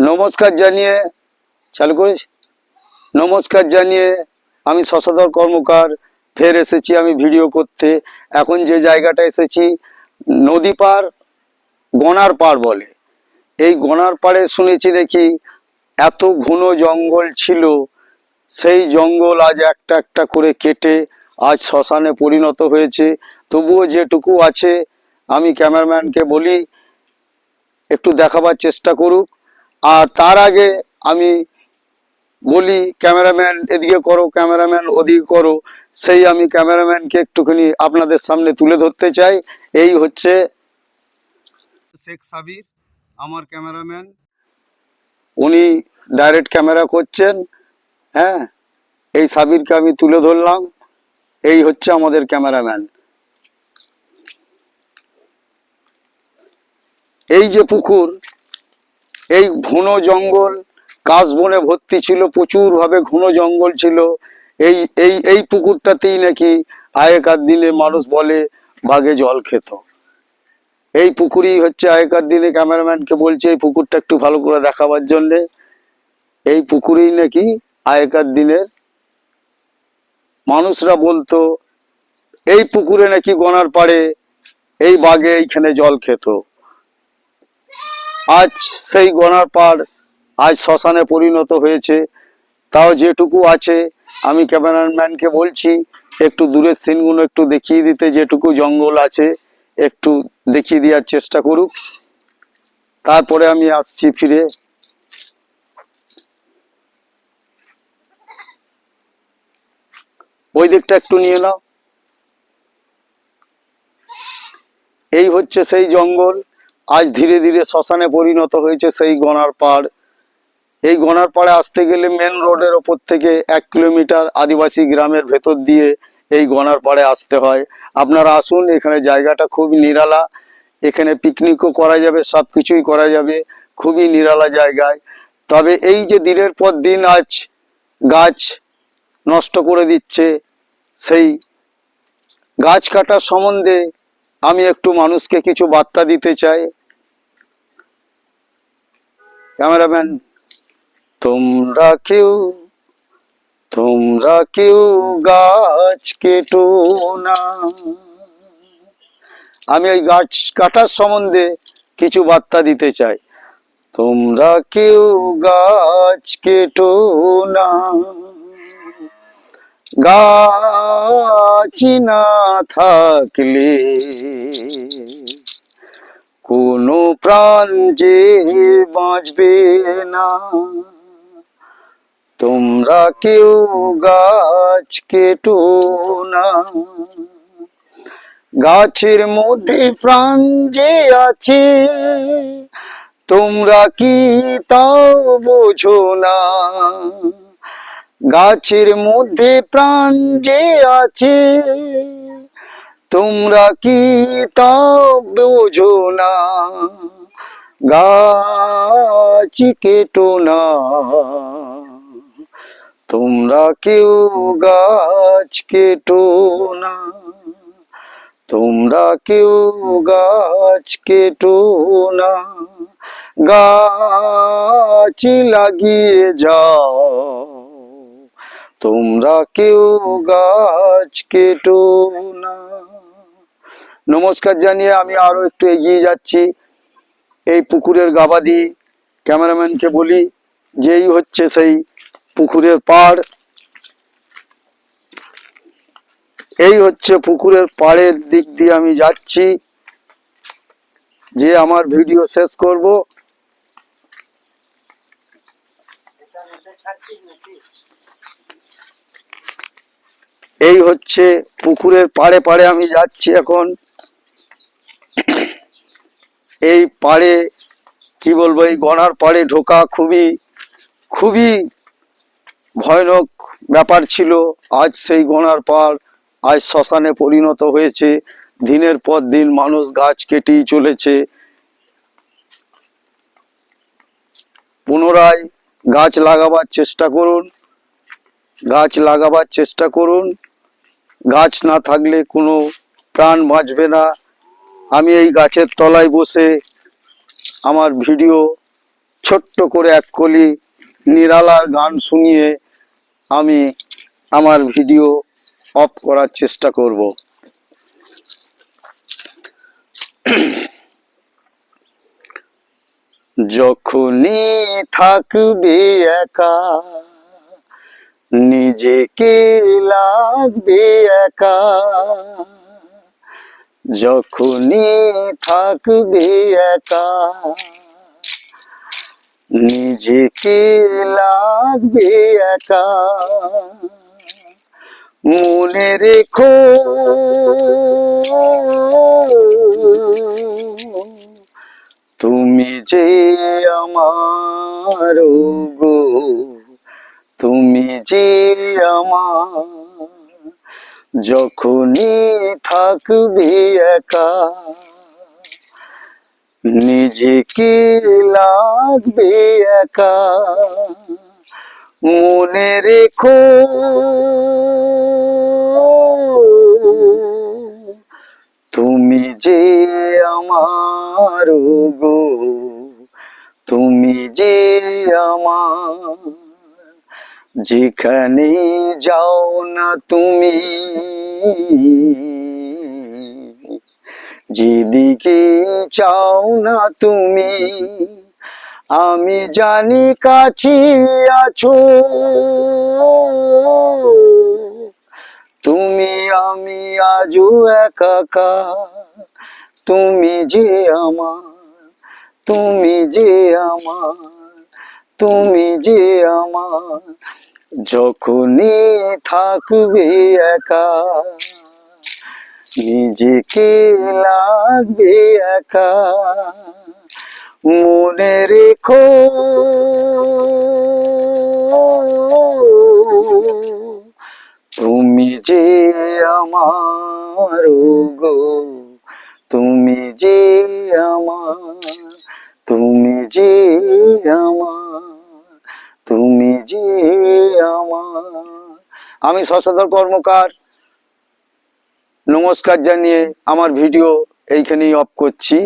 নমস্কার জানিয়ে চালু করেছি। নমস্কার জানিয়ে আমি শশধর কর্মকার ফের এসেছি আমি ভিডিও করতে। এখন যে জায়গাটা এসেছি নদী পার, গনার পাড় বলে। এই গনার পাড়ে শুনেছি নাকি এত ঘন জঙ্গল ছিল, সেই জঙ্গল আজ একটা একটা করে কেটে আজ শ্মশানে পরিণত হয়েছে। তবুও যেটুকু আছে আমি ক্যামেরাম্যানকে বলি একটু দেখাবার চেষ্টা করুক। আর তার আগে আমি বলি ক্যামেরাম্যান এদিকে করো, ক্যামেরাম্যান ওদিকে করো, সেই আমি ক্যামেরাম্যানকে একটুখানি আপনাদের সামনে তুলে ধরতে চাই। এই হচ্ছে শেখ সাবির, আমার ক্যামেরাম্যান। উনি ডাইরেক্ট ক্যামেরা করছেন। হ্যাঁ, এই সাবিরকে আমি তুলে ধরলাম। এই হচ্ছে আমাদের ক্যামেরাম্যান। এই যে পুকুর, এই ঘন জঙ্গল, কাশবনে ভর্তি ছিল, প্রচুর ভাবে ঘন জঙ্গল ছিল। এই এই এই পুকুরটাতেই নাকি আগেকার দিনে মানুষ বলে বাঘে জল খেত। এই পুকুরই হচ্ছে আগেকার দিনে, ক্যামেরাম্যানকে বলছে এই পুকুরটা একটু ভালো করে দেখাবার জন্যে। এই পুকুরেই নাকি আগেকার দিনের মানুষরা বলতো এই পুকুরে নাকি গনার পাড়ে এই বাঘে এইখানে জল খেত। আজ সেই গনার পাড় আজ শ্মশানে পরিণত হয়েছে। তাও যেটুকু আছে আমি ক্যামেরাম্যানকে বলছি একটু দূরের সিনগুলো একটু দেখিয়ে দিতে, যেটুকু জঙ্গল আছে একটু দেখিয়ে দেওয়ার চেষ্টা করুক। তারপরে আমি আসছি ফিরে। ওই দিকটা একটু নিয়ে নাও। এই হচ্ছে সেই জঙ্গল, আজ ধীরে ধীরে শ্মশানে পরিণত হয়েছে সেই গনার পাড়। এই গনার পাড়ে আসতে গেলে মেন রোডের ওপর থেকে 1 কিলোমিটার আদিবাসী গ্রামের ভেতর দিয়ে এই গনার পাড়ে আসতে হয়। আপনারা আসুন, এখানে জায়গাটা খুব নিরালা, এখানে পিকনিকও করা যাবে, সব কিছুই করা যাবে, খুবই নিরালা জায়গায়। তবে এই যে দিনের পর দিন আজ গাছ নষ্ট করে দিচ্ছে, সেই গাছ কাটার সম্বন্ধে আমি একটু মানুষকে কিছু বার্তা দিতে চাই। ক্যামেরাম্যান, তোমরা কেউ গাছ কেটো না। আমি এই গাছ কাটার সম্বন্ধে কিছু বার্তা দিতে চাই। তোমরা কেউ গাছ কেটো না, গাছ না থাকলে কোনো প্রাণ যে বাঁচবে না। তোমরা কেউ গাছ কেটো না, গাছের মধ্যে প্রাণ যে আছে তোমরা কি তাও বোঝো না। গাছের মধ্যে প্রাণ যে আছে তোমরা কি তাও বোঝো না। গাছ কেটো না, তোমরা কেউ গাছ কেটো না। তোমরা কেউ গাছ কেটো না, গাছ লাগিয়ে যাও। তোমরা কেউ গাছ কেটো না। নমস্কার জানিয়ে আমি আরো একটু এগিয়ে যাচ্ছি। এই পুকুরের গাবাদি ক্যামেরাম্যানকে বলি যেই হচ্ছে সেই পুকুরের পাড়। এই হচ্ছে পুকুরের পাড়ের দিক দিয়ে আমি যাচ্ছি, যে আমার ভিডিও শেষ করব। এই হচ্ছে পুকুরের পাড়ে পাড়ে আমি যাচ্ছি এখন। এই পাড়ে কি বলবো, এই গনার পাড়ে ঢোকা খুবই খুবই ভয়ানক ব্যাপার ছিল। আজ সেই গনার পাড় আজ শ্মশানে পরিণত হয়েছে। দিনের পর দিন মানুষ গাছ কেটেই চলেছে। পুনরায় গাছ লাগাবার চেষ্টা করুন, গাছ লাগাবার চেষ্টা করুন। গাছ না থাকলে কোনো প্রাণ বাঁচবে না। আমি এই গাছের তলায় বসে আমার ভিডিও ছোট্ট করে এক কলি নিরালার গান শুনিয়ে আমি আমার ভিডিও অফ করার চেষ্টা করব। যখনই থাকবে একা নিজেকে লাগবে একা, যখনই থাকবে একা নিজেকে লাগবে একা, মনে রেখো তুমি যে আমার গো, তুমি যে আমার, যখনই থাকবে একা নিজেকে লাগবে একা, মনে রেখো তুমি যে আমার গো, তুমি যে আমার, যেখানে যাও না তুমি, যেদিকে চাও না তুমি, আমি জানি কাছে আছো তুমি, আমি আজও একাকার, তুমি যে আমার, তুমি যে আমার, তুমি যে আমার, যখনই থাকবে একা নিজেকে লাগবে একা, মনে রেখো তুমি যে আমার গো, তুমি যে আমার, তুমি যে আমার, তুমি যে আমার। আমি শশধর কর্মকার নমস্কার জানিয়ে আমার ভিডিও এইখানেই অফ করছি।